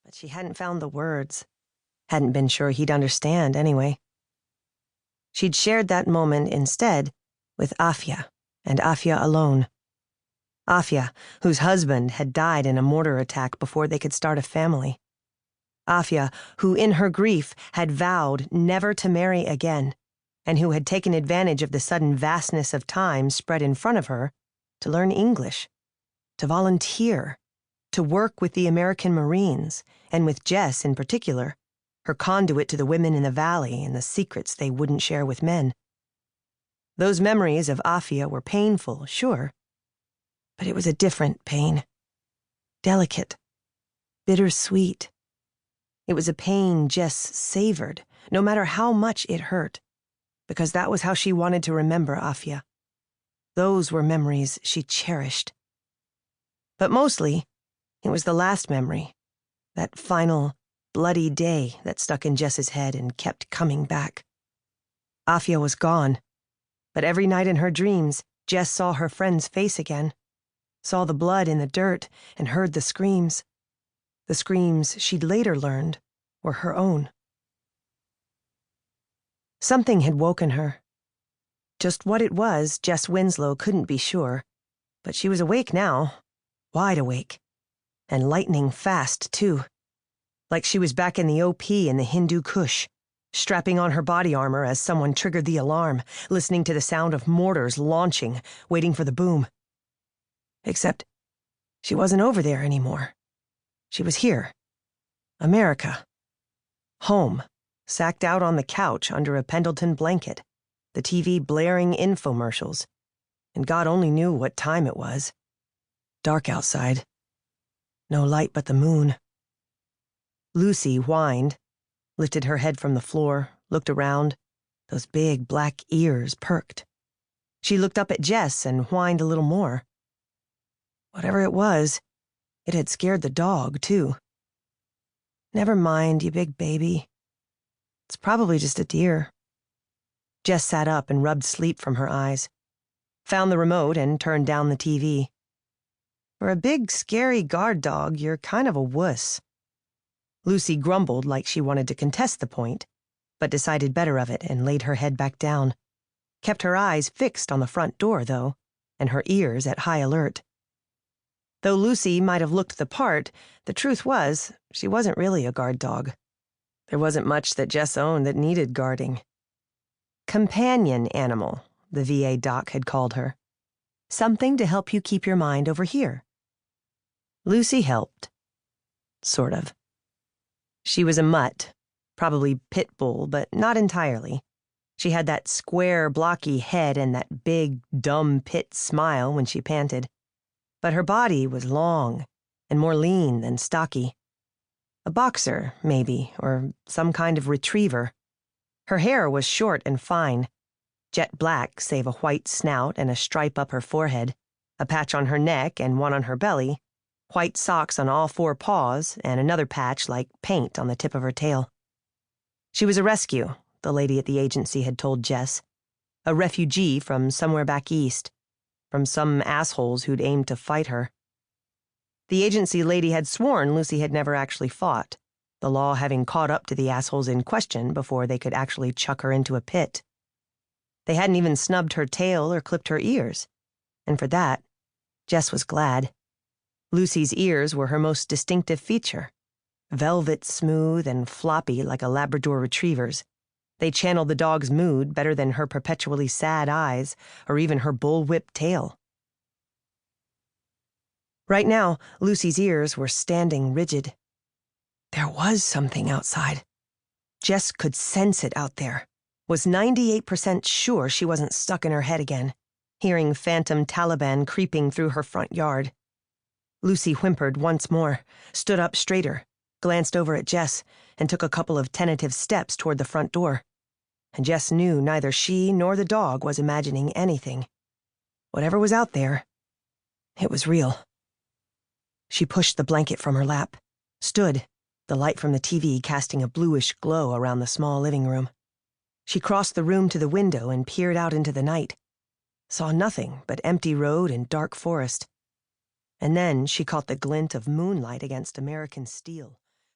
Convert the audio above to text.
but she hadn't found the words. Hadn't been sure he'd understand, anyway. She'd shared that moment instead with Afia, and Afia alone. Afia, whose husband had died in a mortar attack before they could start a family. Afia, who in her grief had vowed never to marry again, and who had taken advantage of the sudden vastness of time spread in front of her to learn English, to volunteer, to work with the American Marines, and with Jess in particular, her conduit to the women in the valley and the secrets they wouldn't share with men. Those memories of Afia were painful, sure, but it was a different pain. Delicate, bittersweet. It was a pain Jess savored, no matter how much it hurt, because that was how she wanted to remember Afia. Those were memories she cherished. But mostly, it was the last memory, that final, bloody day that stuck in Jess's head and kept coming back. Afia was gone, but every night in her dreams, Jess saw her friend's face again, saw the blood in the dirt and heard the screams she'd later learned were her own. Something had woken her. Just what it was, Jess Winslow couldn't be sure, but she was awake now, wide awake, and lightning fast, too. Like she was back in the OP in the Hindu Kush, strapping on her body armor as someone triggered the alarm, listening to the sound of mortars launching, waiting for the boom. Except she wasn't over there anymore. She was here. America. Home, sacked out on the couch under a Pendleton blanket, the TV blaring infomercials, and God only knew what time it was. Dark outside. No light but the moon. Lucy whined, lifted her head from the floor, looked around. Those big black ears perked. She looked up at Jess and whined a little more. Whatever it was, it had scared the dog, too. Never mind, you big baby. It's probably just a deer. Jess sat up and rubbed sleep from her eyes, found the remote and turned down the TV. For a big, scary guard dog, you're kind of a wuss. Lucy grumbled like she wanted to contest the point, but decided better of it and laid her head back down. Kept her eyes fixed on the front door, though, and her ears at high alert. Though Lucy might have looked the part, the truth was, she wasn't really a guard dog. There wasn't much that Jess owned that needed guarding. Companion animal, the VA doc had called her. Something to help you keep your mind over here. Lucy helped. Sort of. She was a mutt, probably pit bull, but not entirely. She had that square, blocky head and that big, dumb pit smile when she panted. But her body was long and more lean than stocky. A boxer, maybe, or some kind of retriever. Her hair was short and fine, jet black save a white snout and a stripe up her forehead, a patch on her neck and one on her belly, white socks on all four paws, and another patch like paint on the tip of her tail. She was a rescue, the lady at the agency had told Jess. A refugee from somewhere back east, from some assholes who'd aimed to fight her. The agency lady had sworn Lucy had never actually fought, the law having caught up to the assholes in question before they could actually chuck her into a pit. They hadn't even snubbed her tail or clipped her ears, and for that, Jess was glad. Lucy's ears were her most distinctive feature, velvet smooth and floppy like a Labrador retriever's. They channeled the dog's mood better than her perpetually sad eyes or even her bullwhip tail. Right now, Lucy's ears were standing rigid. There was something outside. Jess could sense it out there, was 98% sure she wasn't stuck in her head again, hearing phantom Taliban creeping through her front yard. Lucy whimpered once more, stood up straighter, glanced over at Jess, and took a couple of tentative steps toward the front door. And Jess knew neither she nor the dog was imagining anything. Whatever was out there, it was real. She pushed the blanket from her lap, stood, the light from the TV casting a bluish glow around the small living room. She crossed the room to the window and peered out into the night. Saw nothing but empty road and dark forest. And then she caught the glint of moonlight against American steel.